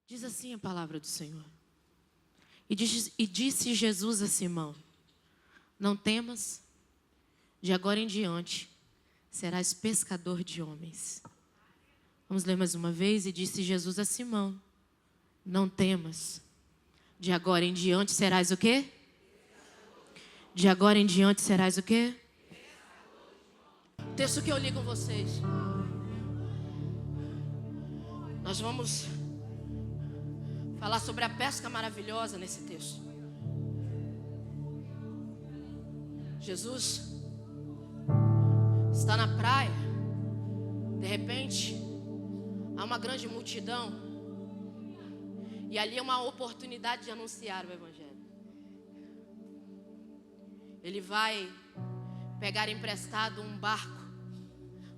Diz assim a palavra do Senhor. E disse Jesus a Simão: não temas, de agora em diante serás pescador de homens. Vamos ler mais uma vez. E disse Jesus a Simão: não temas, de agora em diante serás o quê? De agora em diante serás o quê? Texto que eu li com vocês. Nós vamos falar sobre a pesca maravilhosa nesse texto. Jesus está na praia. De repente, há uma grande multidão. E ali é uma oportunidade de anunciar o Evangelho. Ele vai pegar emprestado um barco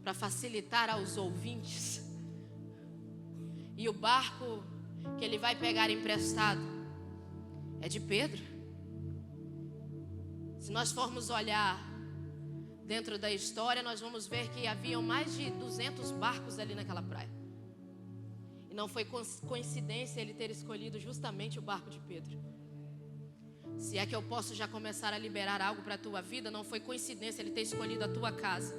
para facilitar aos ouvintes. E o barco que ele vai pegar emprestado é de Pedro. Se nós formos olhar dentro da história, nós vamos ver que haviam mais de 200 barcos ali naquela praia. E não foi coincidência ele ter escolhido justamente o barco de Pedro. Se é que eu posso já começar a liberar algo para a tua vida, não foi coincidência ele ter escolhido a tua casa.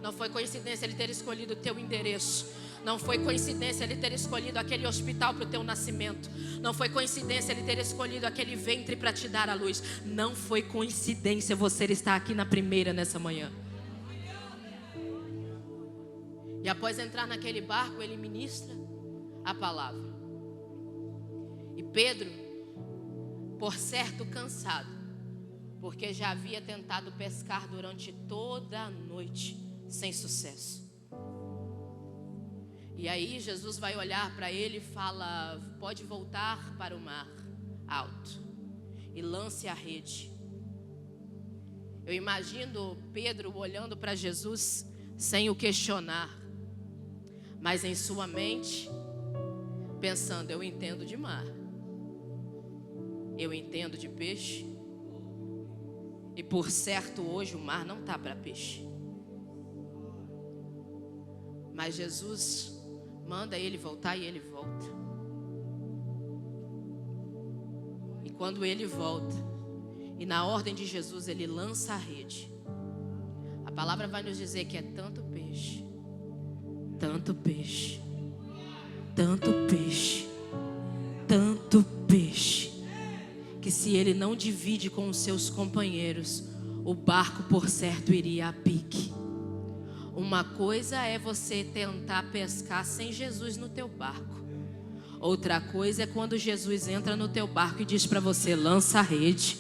Não foi coincidência ele ter escolhido o teu endereço. Não foi coincidência ele ter escolhido aquele hospital para o teu nascimento. Não foi coincidência ele ter escolhido aquele ventre para te dar a luz. Não foi coincidência você estar aqui na primeira nessa manhã. E após entrar naquele barco, ele ministra a palavra. E Pedro, por certo cansado, porque já havia tentado pescar durante toda a noite sem sucesso. E aí Jesus vai olhar para ele e fala: pode voltar para o mar alto e lance a rede. Eu imagino Pedro olhando para Jesus sem o questionar, mas em sua mente pensando: eu entendo de mar, eu entendo de peixe, e por certo hoje o mar não está para peixe. Mas Jesus manda ele voltar e ele volta. E quando ele volta, e na ordem de Jesus ele lança a rede, a palavra vai nos dizer que é tanto peixe, tanto peixe, tanto peixe, tanto peixe, que se ele não divide com os seus companheiros, o barco por certo iria a pique. Uma coisa é você tentar pescar sem Jesus no teu barco. Outra coisa é quando Jesus entra no teu barco e diz para você: lança a rede.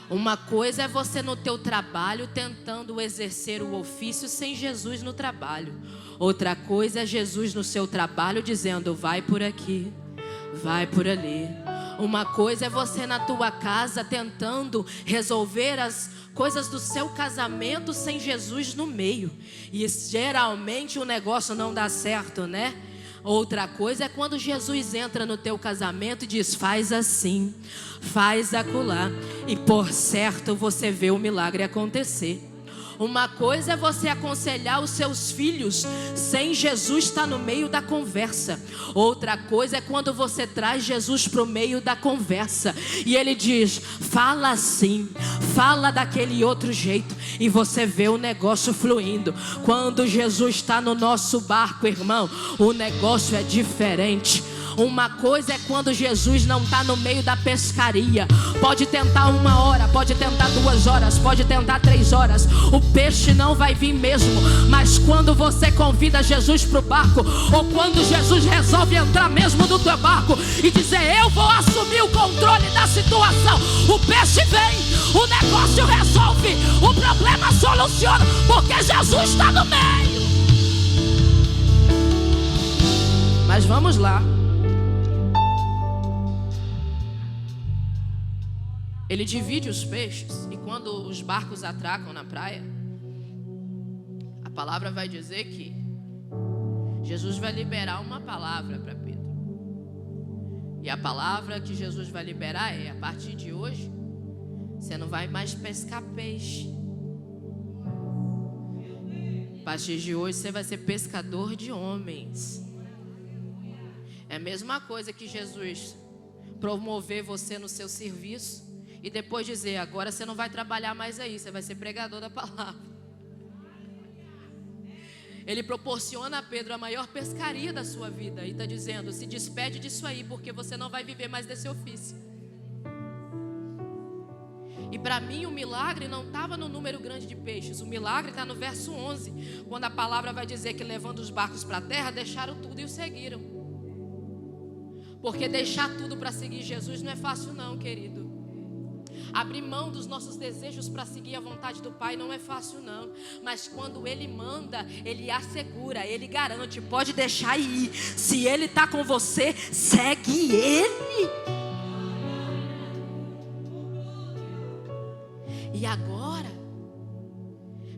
Uma coisa é você no teu trabalho tentando exercer o ofício sem Jesus no trabalho. Outra coisa é Jesus no seu trabalho dizendo: vai por aqui, vai por ali. Uma coisa é você na tua casa tentando resolver as coisas do seu casamento sem Jesus no meio. E geralmente o negócio não dá certo, né? Outra coisa é quando Jesus entra no teu casamento e diz: faz assim, faz acolá, e por certo você vê o milagre acontecer. Uma coisa é você aconselhar os seus filhos sem Jesus estar no meio da conversa. Outra coisa é quando você traz Jesus para o meio da conversa e ele diz: fala assim, fala daquele outro jeito, e você vê o negócio fluindo. Quando Jesus está no nosso barco, irmão, o negócio é diferente. Uma coisa é quando Jesus não está no meio da pescaria. Pode tentar 1 hora, pode tentar 2 horas, pode tentar 3 horas, o peixe não vai vir mesmo. Mas quando você convida Jesus para o barco, ou quando Jesus resolve entrar mesmo no teu barco e dizer: eu vou assumir o controle da situação, o peixe vem, o negócio resolve, o problema soluciona, porque Jesus está no meio. Mas vamos lá. Ele divide os peixes, e quando os barcos atracam na praia, a palavra vai dizer que Jesus vai liberar uma palavra para Pedro. E a palavra que Jesus vai liberar é: a partir de hoje, você não vai mais pescar peixe. A partir de hoje você vai ser pescador de homens. É a mesma coisa que Jesus promover você no seu serviço e depois dizer: agora você não vai trabalhar mais aí, você vai ser pregador da palavra. Ele proporciona a Pedro a maior pescaria da sua vida e está dizendo: se despede disso aí, porque você não vai viver mais desse ofício. E para mim o milagre não estava no número grande de peixes. O milagre está no verso 11, quando a palavra vai dizer que, levando os barcos para a terra, deixaram tudo e o seguiram. Porque deixar tudo para seguir Jesus não é fácil não, querido. Abrir mão dos nossos desejos para seguir a vontade do Pai não é fácil não. Mas quando Ele manda, Ele assegura, Ele garante: pode deixar ir. Se Ele está com você, segue Ele. E agora,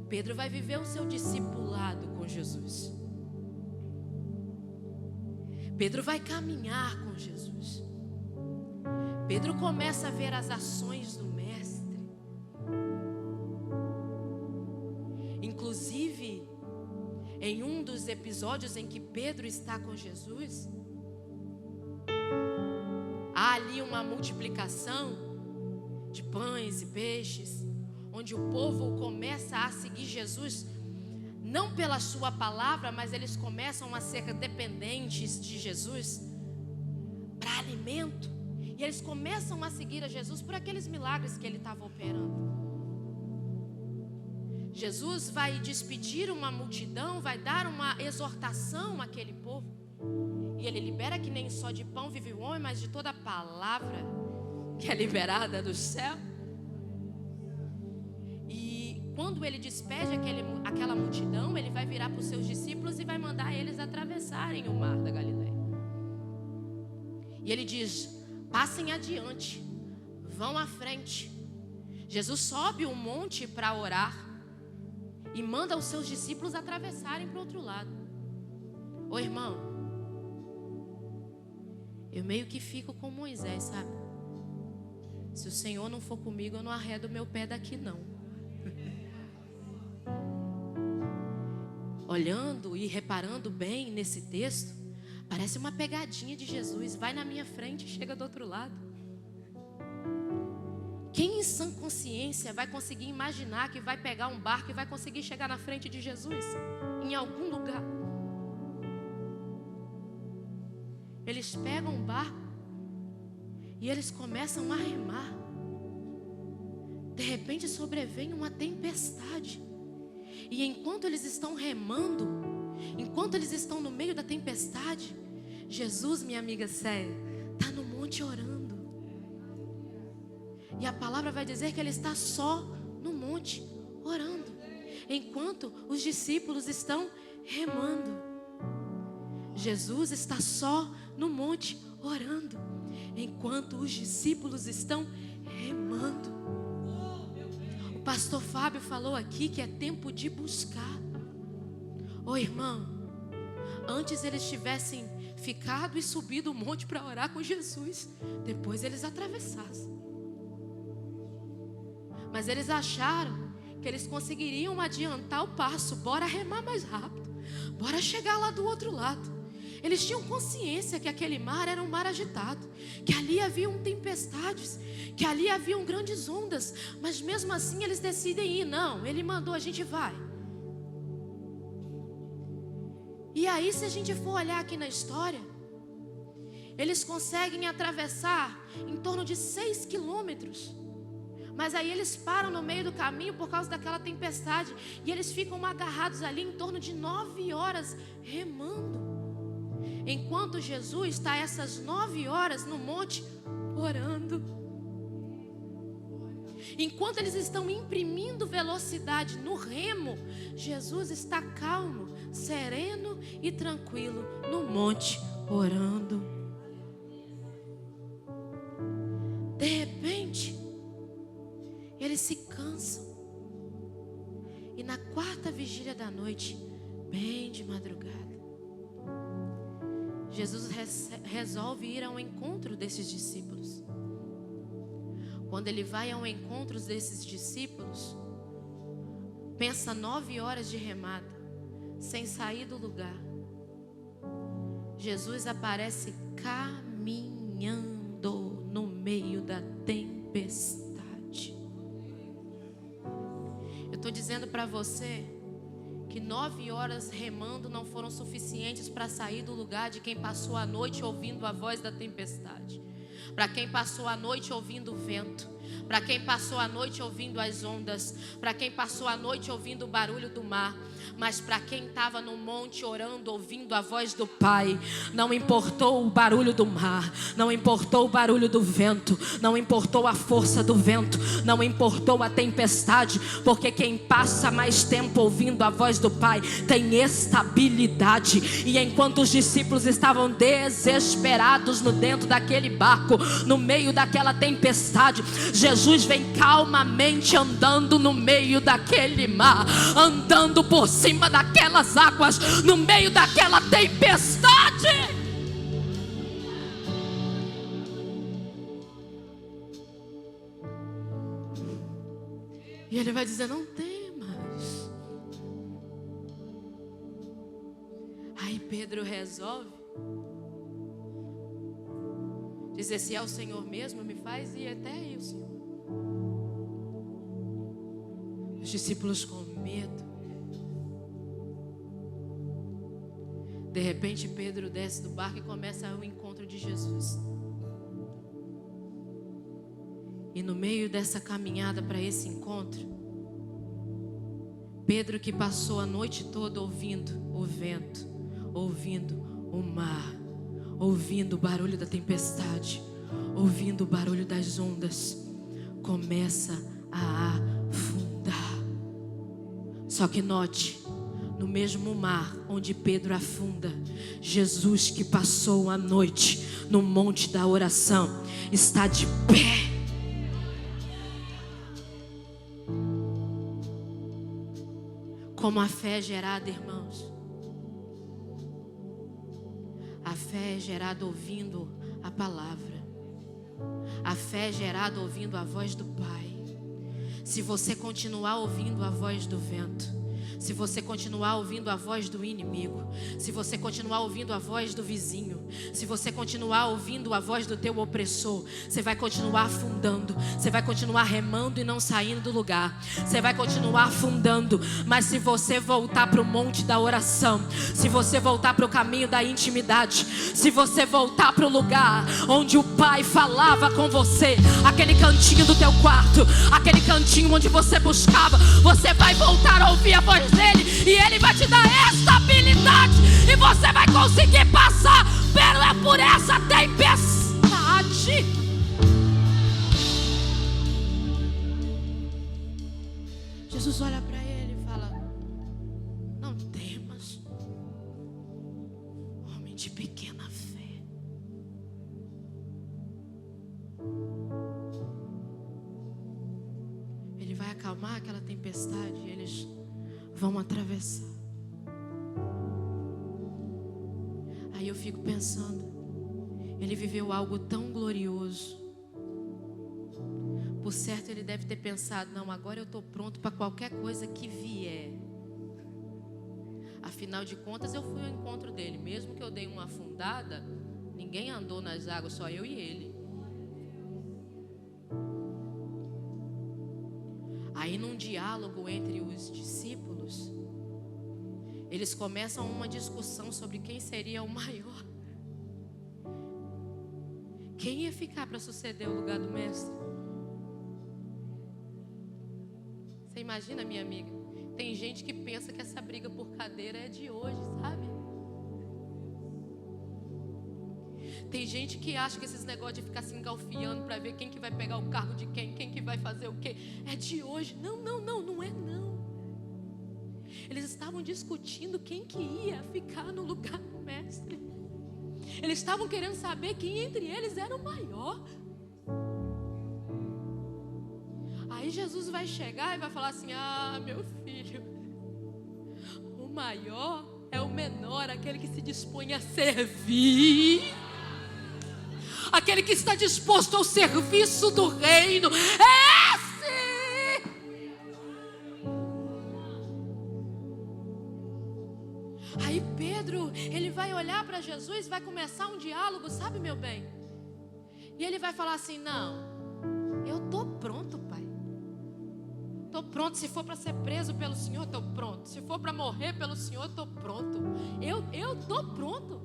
Pedro vai viver o seu discipulado com Jesus. Pedro vai caminhar com Jesus. Pedro começa a ver as ações do Mestre. Inclusive, em um dos episódios em que Pedro está com Jesus, há ali uma multiplicação de pães e peixes, onde o povo começa a seguir Jesus, não pela sua palavra, mas eles começam a ser dependentes de Jesus para alimento. E eles começam a seguir a Jesus por aqueles milagres que Ele estava operando. Jesus vai despedir uma multidão, vai dar uma exortação àquele povo. E Ele libera que nem só de pão vive o homem, mas de toda a palavra que é liberada do céu. E quando Ele despede aquela multidão, Ele vai virar para os seus discípulos e vai mandar eles atravessarem o mar da Galileia. E Ele diz: passem adiante, vão à frente. Jesus sobe um monte para orar e manda os seus discípulos atravessarem para o outro lado. Ô irmão, eu meio que fico com Moisés, sabe? Se o Senhor não for comigo, eu não arredo meu pé daqui não. Olhando e reparando bem nesse texto, parece uma pegadinha de Jesus. Vai na minha frente e chega do outro lado. Quem em sã consciência vai conseguir imaginar que vai pegar um barco e vai conseguir chegar na frente de Jesus em algum lugar? Eles pegam um barco e eles começam a remar. De repente sobrevém uma tempestade. E enquanto eles estão remando, enquanto eles estão no meio da tempestade, Jesus, minha amiga Célia, está no monte orando. E a palavra vai dizer que Ele está só no monte orando, enquanto os discípulos estão remando. Jesus está só no monte orando, enquanto os discípulos estão remando. O pastor Fábio falou aqui que é tempo de buscar. Ô irmão, antes eles tivessem ficado e subido o monte para orar com Jesus, depois eles atravessassem. Mas eles acharam que eles conseguiriam adiantar o passo. Bora remar mais rápido, bora chegar lá do outro lado. Eles tinham consciência que aquele mar era um mar agitado, que ali haviam tempestades, que ali haviam grandes ondas. Mas mesmo assim eles decidem ir. Não, Ele mandou, a gente vai. E aí, se a gente for olhar aqui na história, eles conseguem atravessar em torno de 6 quilômetros. Mas aí eles param no meio do caminho por causa daquela tempestade. E eles ficam agarrados ali em torno de 9 horas remando. Enquanto Jesus está essas 9 horas no monte orando. Enquanto eles estão imprimindo velocidade no remo, Jesus está calmo, sereno e tranquilo no monte orando. De repente, eles se cansam. E na 4ª vigília da noite, bem de madrugada, Jesus resolve ir ao encontro desses discípulos. Quando Ele vai ao encontro desses discípulos, pensa 9 horas de remada, sem sair do lugar. Jesus aparece caminhando no meio da tempestade. Eu estou dizendo para você que 9 horas remando não foram suficientes para sair do lugar de quem passou a noite ouvindo a voz da tempestade. Para quem passou a noite ouvindo o vento, para quem passou a noite ouvindo as ondas, para quem passou a noite ouvindo o barulho do mar, mas para quem estava no monte orando, ouvindo a voz do Pai, não importou o barulho do mar, não importou o barulho do vento, não importou a força do vento, não importou a tempestade, porque quem passa mais tempo ouvindo a voz do Pai tem estabilidade. E enquanto os discípulos estavam desesperados no dentro daquele barco, no meio daquela tempestade, Jesus vem calmamente andando no meio daquele mar, andando por cima daquelas águas, no meio daquela tempestade. E ele vai dizer: não temas. Aí Pedro resolve dizer: se é o Senhor mesmo, me faz ir até aí, o Senhor. Os discípulos com medo. De repente Pedro desce do barco e começa o encontro de Jesus. E no meio dessa caminhada para esse encontro, Pedro, que passou a noite toda ouvindo o vento, ouvindo o mar, ouvindo o barulho da tempestade, ouvindo o barulho das ondas, começa a afundar. Só que note, no mesmo mar onde Pedro afunda, Jesus, que passou a noite no monte da oração, está de pé. Como a fé é gerada, irmãos? A fé é gerada ouvindo a palavra. A fé é gerada ouvindo a voz do Pai. Se você continuar ouvindo a voz do vento, se você continuar ouvindo a voz do inimigo, se você continuar ouvindo a voz do vizinho, se você continuar ouvindo a voz do teu opressor, você vai continuar afundando, você vai continuar remando e não saindo do lugar, você vai continuar afundando. Mas se você voltar para o monte da oração, se você voltar para o caminho da intimidade, se você voltar para o lugar onde o Pai falava com você, aquele cantinho do teu quarto, aquele cantinho onde você buscava, você vai voltar a ouvir a voz dele, e ele vai te dar estabilidade, e você vai conseguir passar por essa tempestade. Jesus olha para ele e fala: não temas, homem de pequena fé. Ele vai acalmar aquela tempestade e eles vão atravessar. Aí eu fico pensando, ele viveu algo tão glorioso. Por certo ele deve ter pensado: não, agora eu estou pronto para qualquer coisa que vier. Afinal de contas eu fui ao encontro dele. Mesmo que eu dei uma afundada, ninguém andou nas águas, só eu e ele. Aí num diálogo entre os discípulos, eles começam uma discussão sobre quem seria o maior. Quem ia ficar para suceder o lugar do mestre? Você imagina, minha amiga? Tem gente que pensa que essa briga por cadeira é de hoje, sabe? Tem gente que acha que esses negócios de ficar se engalfiando para ver quem que vai pegar o cargo de quem que vai fazer o quê, é de hoje. Não é não. Eles estavam discutindo quem que ia ficar no lugar do mestre. Eles estavam querendo saber quem entre eles era o maior. Aí Jesus vai chegar e vai falar assim: ah, meu filho, o maior é o menor, aquele que se dispõe a servir, aquele que está disposto ao serviço do reino. É esse. Aí Pedro, ele vai olhar para Jesus, vai começar um diálogo, sabe, meu bem? E ele vai falar assim: não, eu estou pronto, Pai. Estou pronto. Se for para ser preso pelo Senhor, estou pronto. Se for para morrer pelo Senhor, estou pronto. Eu estou pronto.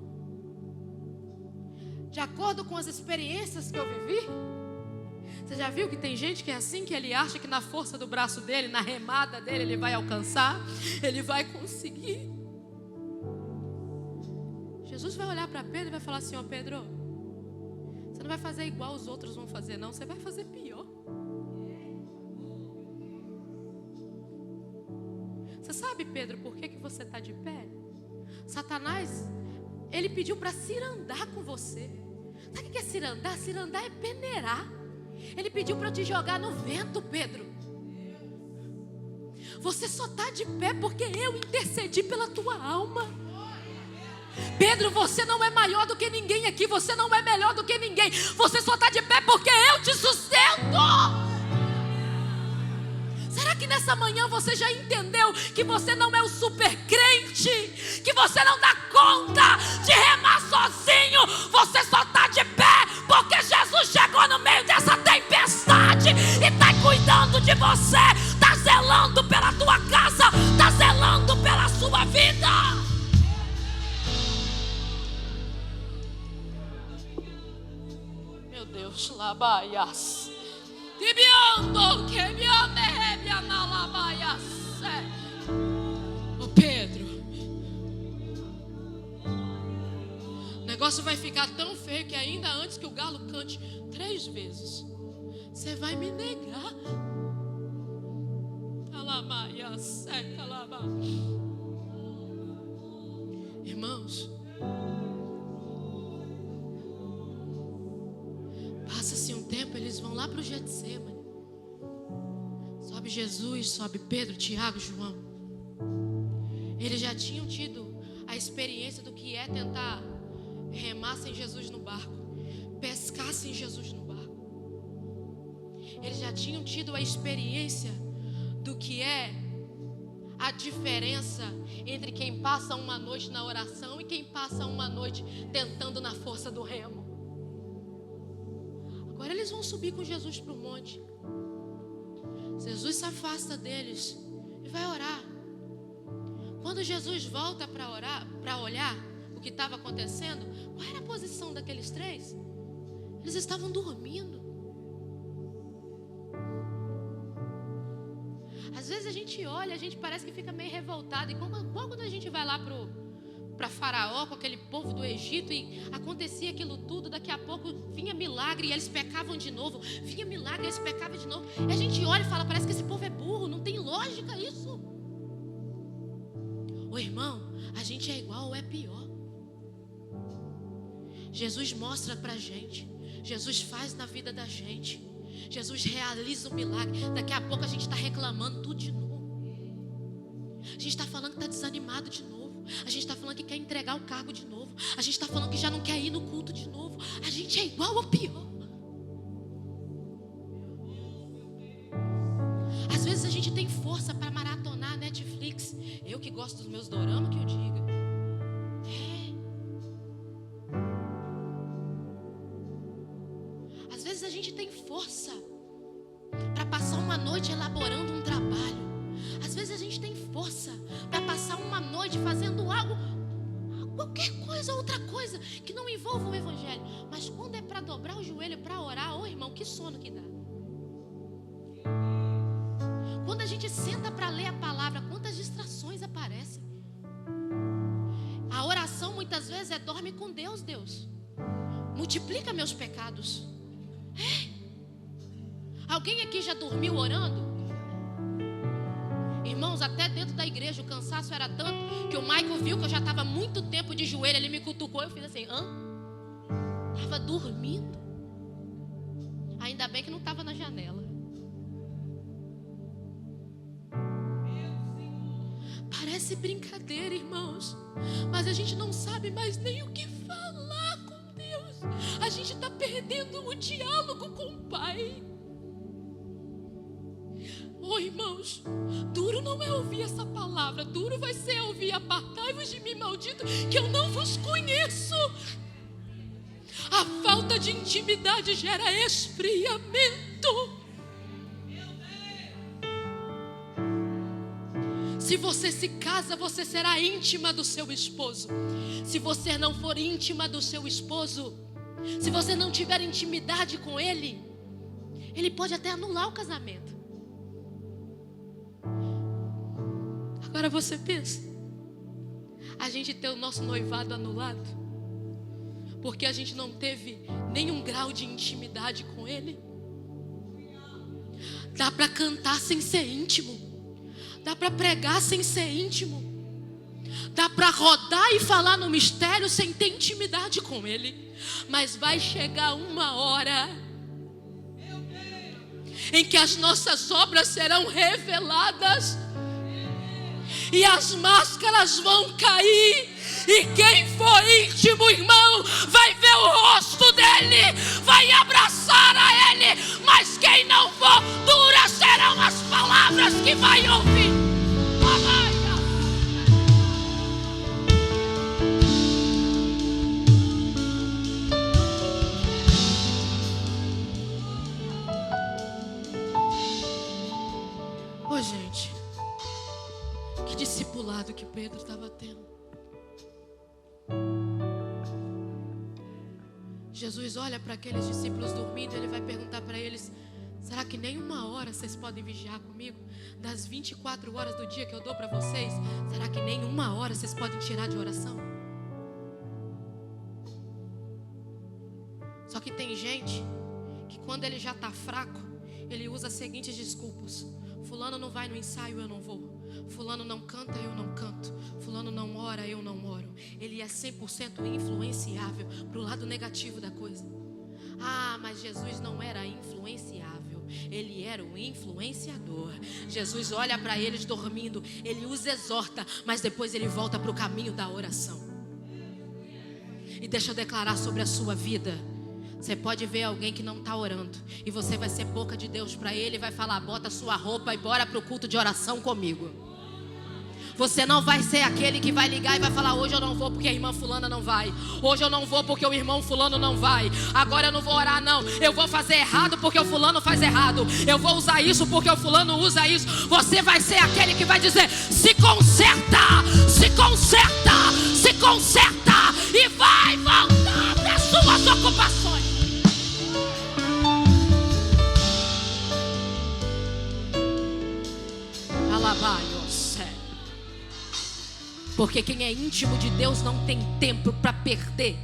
De acordo com as experiências que eu vivi, você já viu que tem gente que é assim, que ele acha que na força do braço dele, na remada dele, ele vai alcançar, ele vai conseguir. Jesus vai olhar para Pedro e vai falar assim: ó Pedro, você não vai fazer igual os outros vão fazer, não, você vai fazer pior. Você sabe, Pedro, por que você está de pé? Satanás, ele pediu para cirandar com você. Sabe o que é cirandar? Cirandar é peneirar. Ele pediu para te jogar no vento, Pedro. Você só está de pé porque eu intercedi pela tua alma. Pedro, você não é maior do que ninguém aqui. Você não é melhor do que ninguém. Você só está de pé porque eu te sustento. Será que nessa manhã você já entendeu que você não é o super crente? Que você não dá conta de remar sozinho? Você só está de pé porque Jesus chegou no meio dessa tempestade e está cuidando de você, está zelando pela tua casa, está zelando pela sua vida. Meu Deus, labaias. Ô Pedro, o negócio vai ficar tão feio que ainda antes que o galo cante 3 vezes, você vai me negar. Irmãos, passa-se um tempo, eles vão lá para o Getsemane. Sobe Jesus, sobe Pedro, Tiago, João. Eles já tinham tido a experiência do que é tentar remar sem Jesus no barco, pescar sem Jesus no barco. Eles já tinham tido a experiência do que é a diferença entre quem passa uma noite na oração e quem passa uma noite tentando na força do remo. Agora eles vão subir com Jesus para o monte. Jesus se afasta deles e vai orar. Quando Jesus volta para orar, para olhar o que estava acontecendo, qual era a posição daqueles 3? Eles estavam dormindo. Às vezes a gente olha, a gente parece que fica meio revoltado. E quando a gente vai lá para Faraó, com aquele povo do Egito, e acontecia aquilo tudo, daqui a pouco vinha milagre e eles pecavam de novo. Vinha milagre e eles pecavam de novo. E a gente olha e fala: parece que esse povo é burro, não tem lógica isso. Ô irmão, a gente é igual ou é pior. Jesus mostra pra gente, Jesus faz na vida da gente, Jesus realiza o milagre. Daqui a pouco a gente está reclamando tudo de novo. A gente está falando que está desanimado de novo. A gente está falando que quer entregar o cargo de novo. A gente está falando que já não quer ir no culto de novo. A gente é igual ou pior. Às vezes a gente tem força para maratonar a Netflix. Eu que gosto dos meus doramas, que eu diga. Às vezes a gente tem força para passar uma noite elaborando um trabalho. Às vezes a gente tem força para passar uma noite fazendo algo, qualquer coisa, outra coisa que não envolva o evangelho. Mas quando é para dobrar o joelho para orar, ô irmão, que sono que dá. Quando a gente senta para ler a palavra, quantas distrações aparecem. A oração muitas vezes é: dorme com Deus, Deus, multiplica meus pecados. Alguém aqui já dormiu orando? Irmãos, até dentro da igreja o cansaço era tanto que o Michael viu que eu já estava muito tempo de joelho. Ele me cutucou, eu fiz assim: estava dormindo. Ainda bem que não estava na janela. Parece brincadeira, irmãos, mas a gente não sabe mais nem o que falar com Deus. A gente está perdendo o diálogo com o Pai. Oh irmãos, duro não é ouvir essa palavra, duro vai ser ouvir: apartai-vos de mim, maldito, que eu não vos conheço. A falta de intimidade gera esfriamento. Se você se casa, você será íntima do seu esposo. Se você não for íntima do seu esposo, se você não tiver intimidade com ele, ele pode até anular o casamento. Agora você pensa, a gente ter o nosso noivado anulado porque a gente não teve nenhum grau de intimidade com ele. Dá para cantar sem ser íntimo. Dá para pregar sem ser íntimo. Dá para rodar e falar no mistério sem ter intimidade com ele. Mas vai chegar uma hora em que as nossas obras serão reveladas e as máscaras vão cair. E quem for íntimo, irmão, vai ver o rosto dele, vai abraçar a ele. Mas quem não for, duras serão as palavras que vai ouvir. Ô, gente, que discipulado que Pedro estava tendo. Jesus olha para aqueles discípulos dormindo e ele vai perguntar para eles: será que nem uma hora vocês podem vigiar comigo? Das 24 horas do dia que eu dou para vocês, será que nem uma hora vocês podem tirar de oração? Só que tem gente que quando ele já está fraco, ele usa as seguintes desculpas: fulano não vai no ensaio, eu não vou. Fulano não canta, eu não canto. Fulano não ora, eu não oro. Ele é 100% influenciável para o lado negativo da coisa. Ah, mas Jesus não era influenciável, ele era o influenciador. Jesus olha para eles dormindo, ele os exorta, mas depois ele volta para o caminho da oração. E deixa eu declarar sobre a sua vida. Você pode ver alguém que não está orando e você vai ser boca de Deus para ele e vai falar: bota sua roupa e bora para o culto de oração comigo. Você não vai ser aquele que vai ligar e vai falar: hoje eu não vou porque a irmã fulana não vai. Hoje eu não vou porque o irmão fulano não vai. Agora eu não vou orar não. Eu vou fazer errado porque o fulano faz errado. Eu vou usar isso porque o fulano usa isso. Você vai ser aquele que vai dizer: se conserta, se conserta, se conserta e vai voltar para as suas ocupações. Porque quem é íntimo de Deus não tem tempo para perder.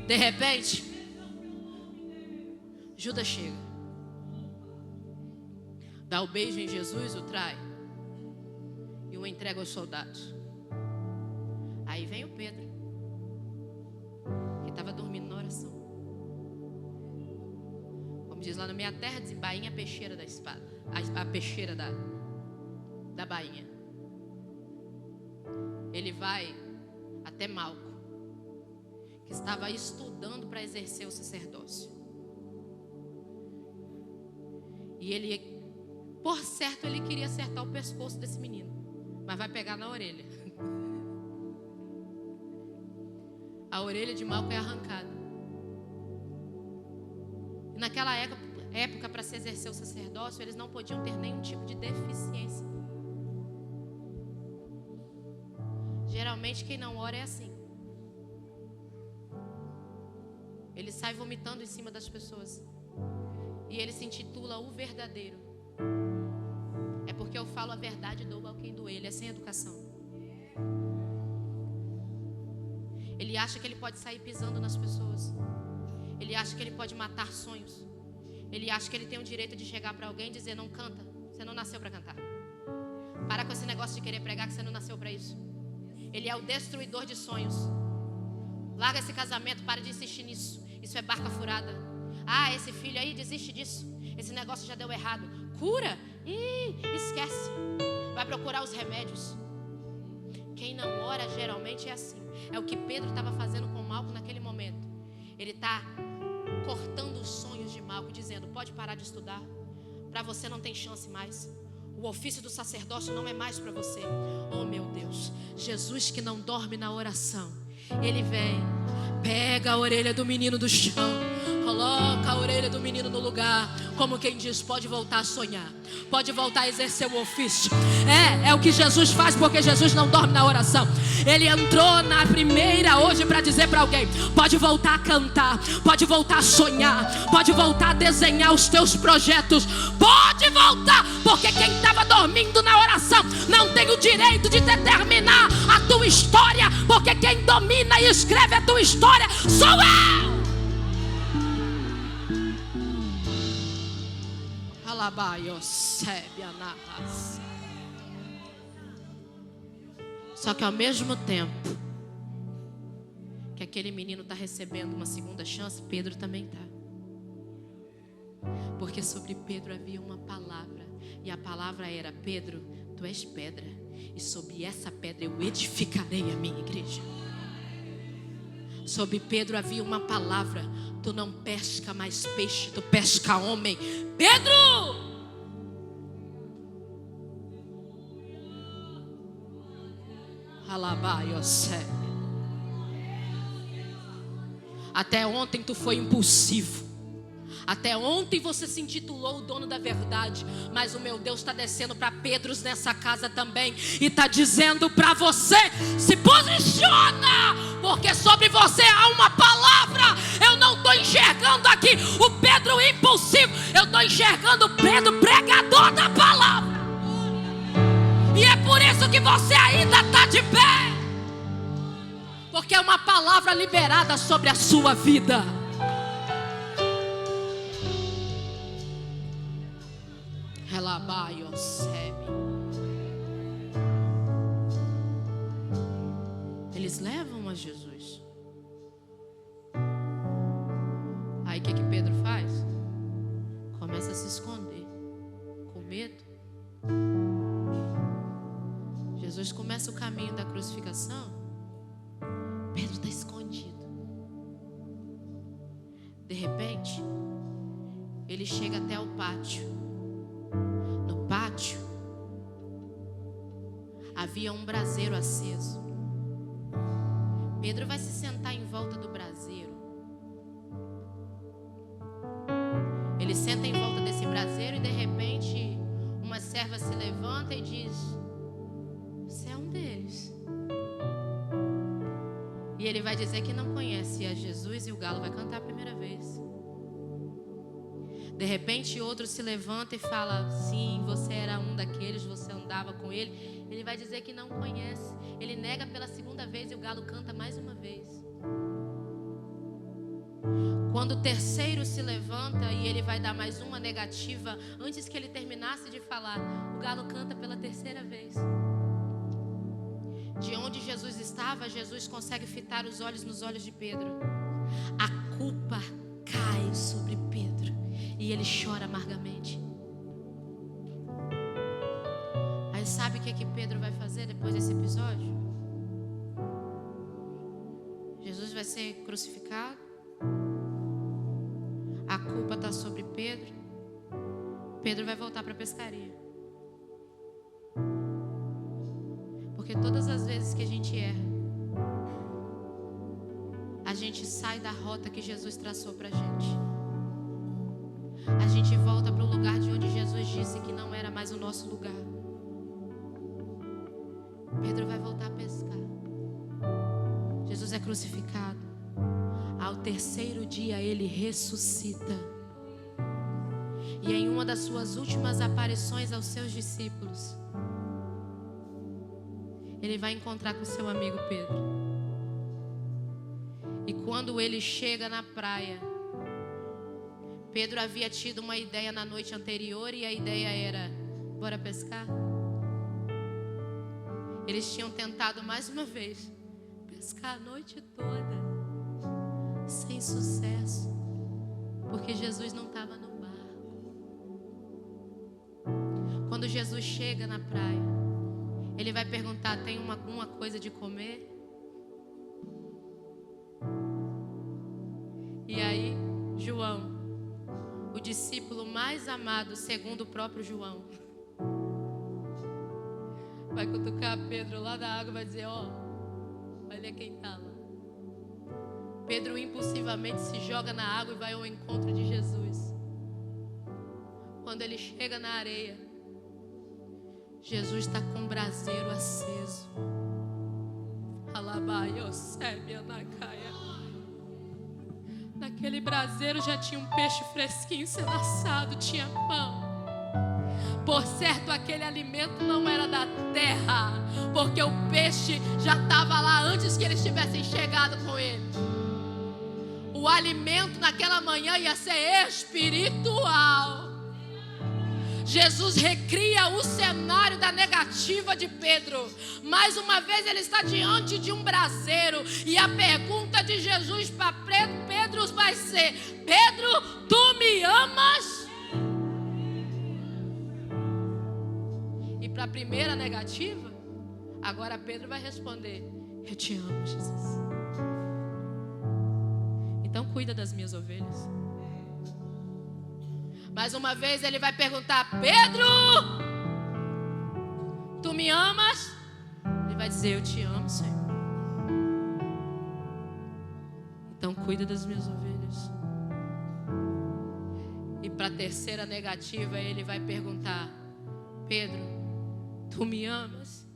De repente, Judas chega, dá o beijo em Jesus, o trai e o entrega aos soldados. Aí vem o Pedro, que estava dormindo na oração. Diz lá na minha terra, desembainha a peixeira da espada, a peixeira da bainha. Ele vai até Malco, que estava estudando para exercer o sacerdócio. E ele, por certo, ele queria acertar o pescoço desse menino, mas vai pegar na orelha. A orelha de Malco é arrancada. Naquela época, para se exercer o sacerdócio, eles não podiam ter nenhum tipo de deficiência. Geralmente quem não ora é assim. Ele sai vomitando em cima das pessoas. E ele se intitula o verdadeiro. É porque eu falo a verdade e dou ao quem doer. Ele é sem educação. Ele acha que ele pode sair pisando nas pessoas. Ele acha que ele pode matar sonhos. Ele acha que ele tem o direito de chegar para alguém e dizer: não canta, você não nasceu para cantar. Para com esse negócio de querer pregar que você não nasceu para isso. Ele é o destruidor de sonhos. Larga esse casamento, para de insistir nisso. Isso é barca furada. Ah, esse filho aí, desiste disso. Esse negócio já deu errado. Cura? Esquece. Vai procurar os remédios. Quem não ora geralmente é assim. É o que Pedro estava fazendo com Malco naquele momento. Ele está Malco, dizendo: pode parar de estudar, para você não tem chance mais. O ofício do sacerdócio não é mais para você. Oh meu Deus, Jesus que não dorme na oração, Ele vem, pega a orelha do menino do chão, coloca a orelha do menino no lugar, como quem diz: pode voltar a sonhar, pode voltar a exercer o ofício. É o que Jesus faz, porque Jesus não dorme na oração. Ele entrou na primeira hoje para dizer para alguém: pode voltar a cantar, pode voltar a sonhar, pode voltar a desenhar os teus projetos, pode voltar, porque quem estava dormindo na oração não tem o direito de determinar a tua história, porque quem domina e escreve a tua história sou eu. Só que ao mesmo tempo que aquele menino está recebendo uma segunda chance, Pedro também está. Porque sobre Pedro havia uma palavra, e a palavra era: Pedro, tu és pedra, e sobre essa pedra eu edificarei a minha igreja. Sobre Pedro havia uma palavra: tu não pesca mais peixe, tu pesca homem. Pedro! Até ontem tu foi impulsivo. Até ontem você se intitulou o dono da verdade. Mas o meu Deus está descendo para Pedros nessa casa também, e está dizendo para você: se posiciona, porque sobre você há uma palavra. Eu não estou enxergando aqui o Pedro impulsivo, eu estou enxergando o Pedro pregador da palavra. E é por isso que você ainda está de pé, porque é uma palavra liberada sobre a sua vida. Eles levam a Jesus. Aí o que Pedro faz? Começa a se esconder, com medo. Jesus começa o caminho da crucificação. Pedro está escondido. De repente, ele chega até o pátio. No pátio havia um braseiro aceso. Pedro vai se sentar em volta do braseiro. Ele senta em volta desse braseiro e de repente uma serva se levanta e diz: você é um deles. E ele vai dizer que não conhece a Jesus, e o galo vai cantar a primeira vez. De repente outro se levanta e fala: sim, você era um daqueles, você andava com ele. Ele vai dizer que não conhece. Ele nega pela segunda vez e o galo canta mais uma vez. Quando o terceiro se levanta e ele vai dar mais uma negativa, antes que ele terminasse de falar, o galo canta pela terceira vez. De onde Jesus estava, Jesus consegue fitar os olhos nos olhos de Pedro. A culpa cai sobre Pedro e ele chora amargamente. Aí sabe o que Pedro vai fazer depois desse episódio? Jesus vai ser crucificado. A culpa está sobre Pedro. Pedro vai voltar para a pescaria. Porque todas as vezes que a gente erra, a gente sai da rota que Jesus traçou para a gente. A gente volta para o lugar de onde Jesus disse que não era mais o nosso lugar. Pedro vai voltar a pescar. Jesus é crucificado. Ao terceiro dia ele ressuscita. E em uma das suas últimas aparições aos seus discípulos, ele vai encontrar com seu amigo Pedro. E quando ele chega na praia, Pedro havia tido uma ideia na noite anterior, e a ideia era: bora pescar? Eles tinham tentado mais uma vez pescar a noite toda, sem sucesso, porque Jesus não estava no barco. Quando Jesus chega na praia, ele vai perguntar: tem alguma coisa de comer? E aí João, discípulo mais amado, segundo o próprio João, vai cutucar Pedro lá da água e vai dizer: ó, olha quem está lá. Pedro impulsivamente se joga na água e vai ao encontro de Jesus. Quando ele chega na areia, Jesus está com um braseiro aceso. Naquele braseiro já tinha um peixe fresquinho sendo assado, tinha pão. Por certo, aquele alimento não era da terra, porque o peixe já estava lá antes que eles tivessem chegado com ele. O alimento naquela manhã ia ser espiritual. Jesus recria o cenário da negativa de Pedro. Mais uma vez ele está diante de um braseiro. E a pergunta de Jesus para Pedro vai ser: Pedro, tu me amas? E para a primeira negativa, agora Pedro vai responder: eu te amo, Jesus. Então cuida das minhas ovelhas. Mais uma vez ele vai perguntar: Pedro, tu me amas? Ele vai dizer: eu te amo, Senhor. Então cuida das minhas ovelhas. E para a terceira negativa ele vai perguntar: Pedro, tu me amas?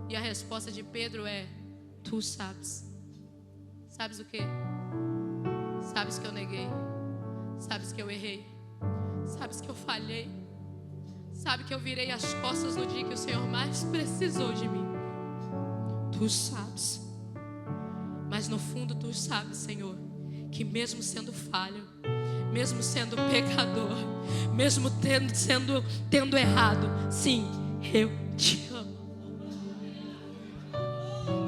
E a resposta de Pedro é: tu sabes. Sabes o quê? Sabes que eu neguei. Sabes que eu errei. Sabes que eu falhei. Sabe que eu virei as costas no dia que o Senhor mais precisou de mim. Tu sabes. Mas no fundo tu sabes, Senhor, que mesmo sendo falho, mesmo sendo pecador, mesmo tendo errado, sim, eu te amo.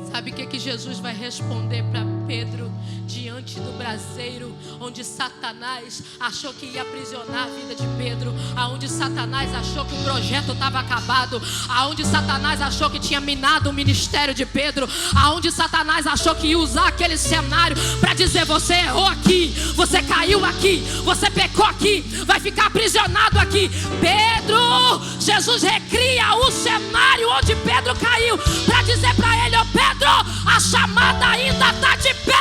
Sabe o que Jesus vai responder para Pedro diante do braseiro, onde Satanás achou que ia aprisionar a vida de Pedro, aonde Satanás achou que o projeto estava acabado, aonde Satanás achou que tinha minado o ministério de Pedro, aonde Satanás achou que ia usar aquele cenário para dizer: você errou aqui, você caiu aqui, você pecou aqui, vai ficar aprisionado aqui. Pedro, Jesus recria o cenário onde Pedro caiu para dizer para ele: ó Pedro, a chamada ainda está de pé.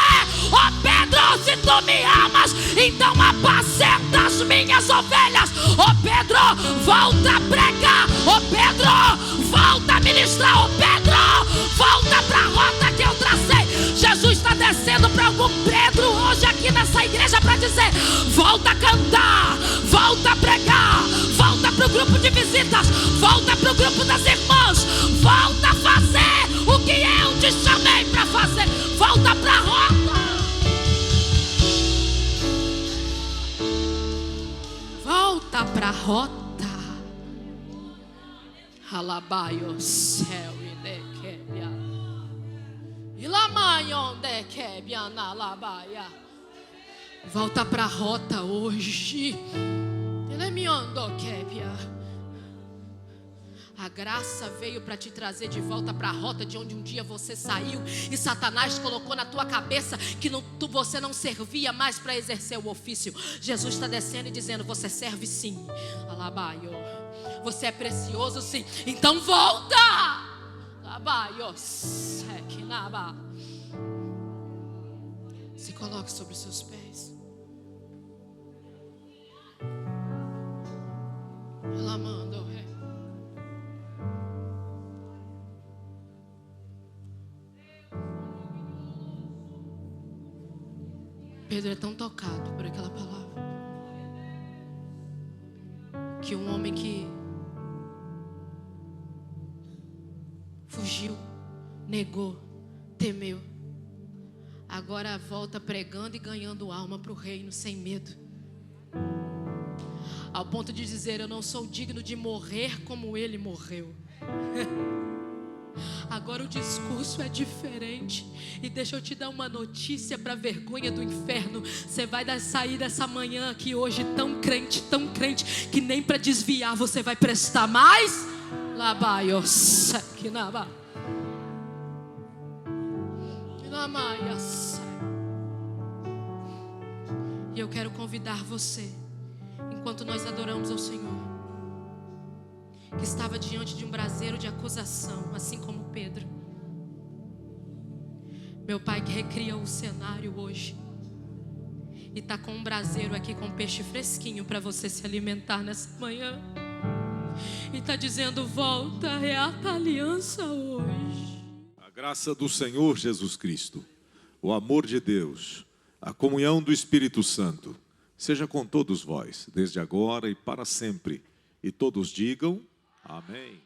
Ó Pedro, se tu me amas, então apacenta as minhas ovelhas. Ó Pedro, volta a pregar. Ó Pedro, volta a ministrar. Ó Pedro, volta para a rota que eu tracei. Jesus está descendo para algum Pedro hoje aqui nessa igreja para dizer: volta a cantar, volta a pregar, volta para o grupo de visitas, volta para o grupo das irmãs, volta a fazer o que eu te chamei para fazer. Volta para a rota. Volta para a rota. Alabaio céu e dequebia. Ilamayon dequebia na labaia. Volta para a rota hoje. Ele me andou quebia. A graça veio para te trazer de volta para a rota de onde um dia você saiu e Satanás colocou na tua cabeça que você não servia mais para exercer o ofício. Jesus está descendo e dizendo: você serve sim. Alabaio. Você é precioso sim. Então volta. Alabaio. Se coloque sobre os seus pés. Ela mandou. Pedro é tão tocado por aquela palavra que um homem que fugiu, negou, temeu, agora volta pregando e ganhando alma para o reino sem medo, ao ponto de dizer: eu não sou digno de morrer como ele morreu. Agora o discurso é diferente. E deixa eu te dar uma notícia para vergonha do inferno. Você vai sair dessa manhã aqui hoje tão crente, que nem para desviar você vai prestar mais. E eu quero convidar você, enquanto nós adoramos ao Senhor, que estava diante de um braseiro de acusação, assim como Pedro. Meu Pai, que recria o cenário hoje, e está com um braseiro aqui com peixe fresquinho para você se alimentar nessa manhã, e está dizendo: volta, reata a aliança hoje. A graça do Senhor Jesus Cristo, o amor de Deus, a comunhão do Espírito Santo, seja com todos vós, desde agora e para sempre. E todos digam amém.